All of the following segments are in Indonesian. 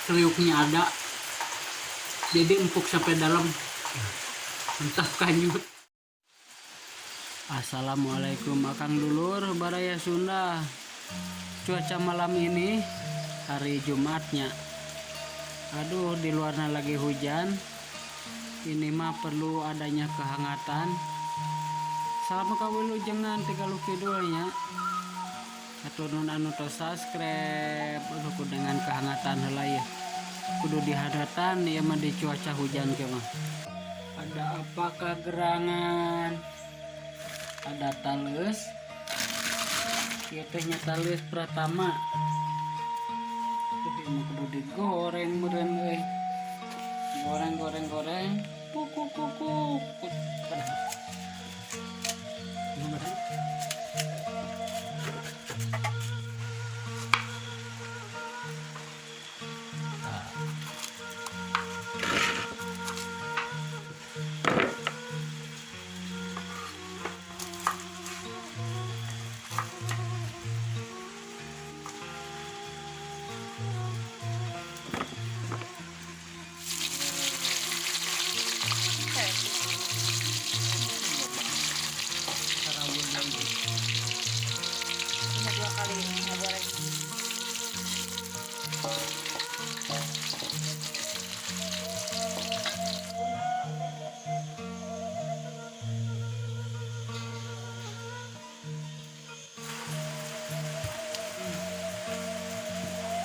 Kriuknya ada, jadi empuk sampai dalam, entah kanyut. Assalamualaikum akang dulur baraya Sunda. Cuaca malam ini hari Jumatnya, aduh di luarnya lagi hujan. Ini mah perlu adanya kehangatan. Salam kawilu jangan tigalu kidulnya. Aturun anu tos subscribe kudu dengan kehangatan heula ya. Kudu dihadatan ya mah di cuaca hujan ke mah. Ada apakah gerangan? Ada tales. Ieu teh nya tales Pratama. Tuh ini kudu digoreng meureun euy. Goreng. Kuku. Dua kali nggak boleh.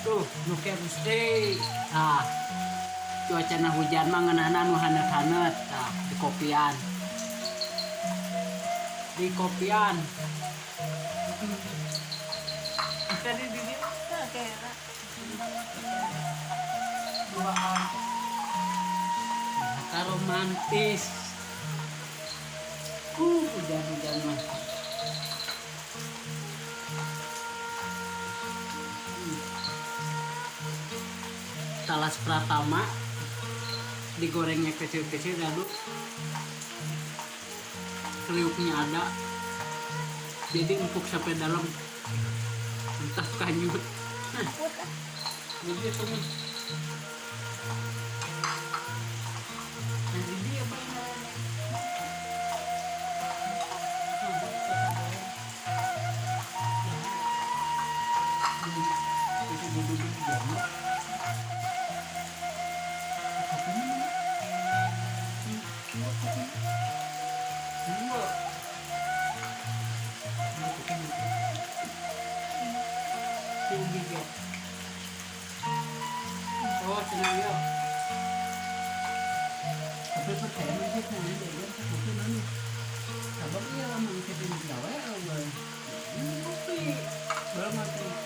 Tuh nuke mesti. Nah, cuaca hujan mah ngeunahna nu hanet-hanet. Nah, di kopian. Tadi di dia kayak Duaan. Kata romantis. Hujan mah. Talas Pratama digorengnya kecil-kecil lalu kriuknya ada, jadi empuk sampai dalam, entah kanyut. Begitu nih. Nanti dia benar. Oh, senang ya. Tapi percaya masih senang deh, ya. Tapi mana? Sabab dia lama kita di Jawa ya, Allah. Tapi belum mati.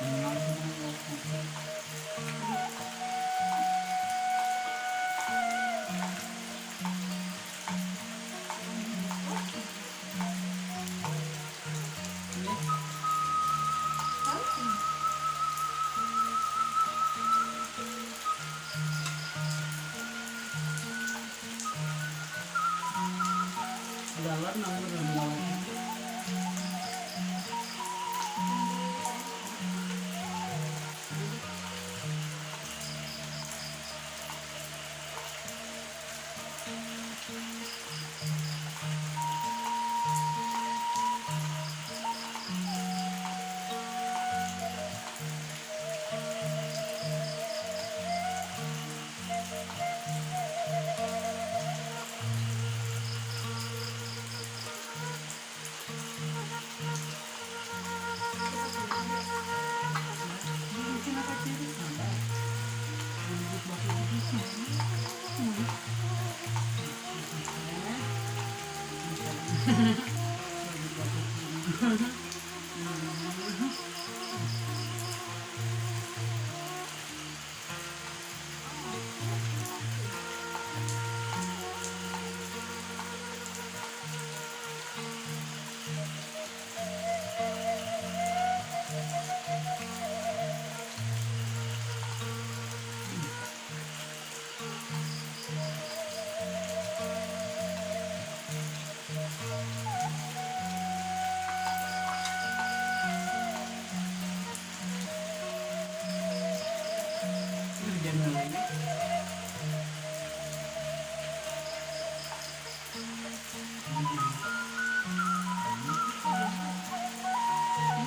Dalam nomor 2.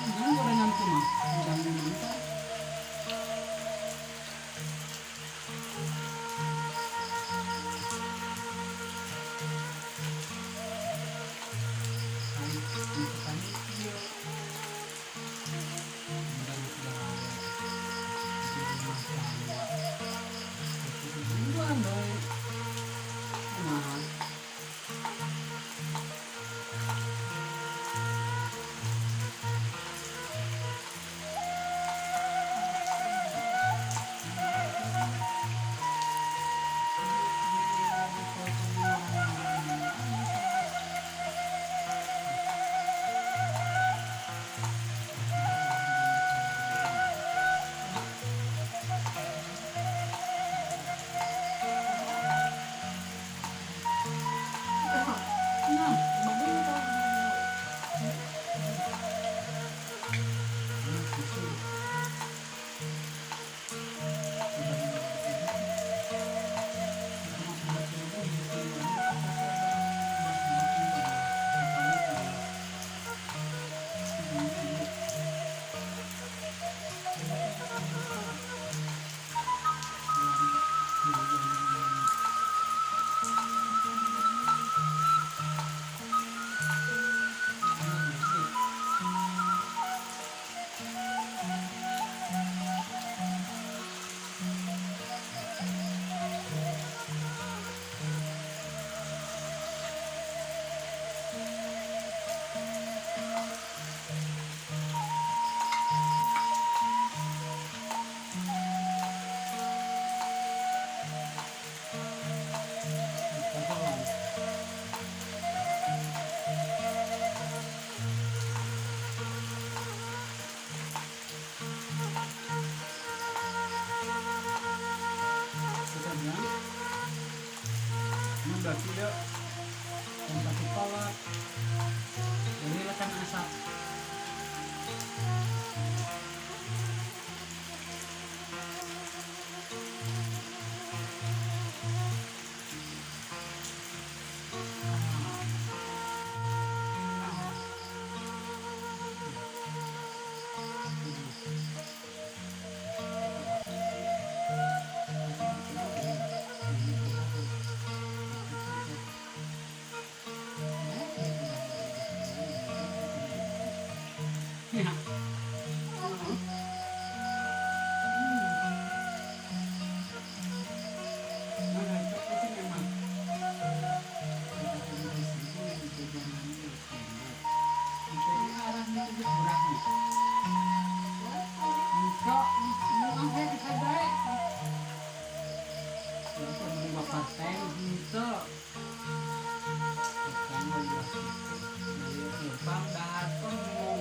Jangan gorengan tuh mah, jangan dimakan. Berarti dia tempat kolak ini lekan asap ya. Bang datang mau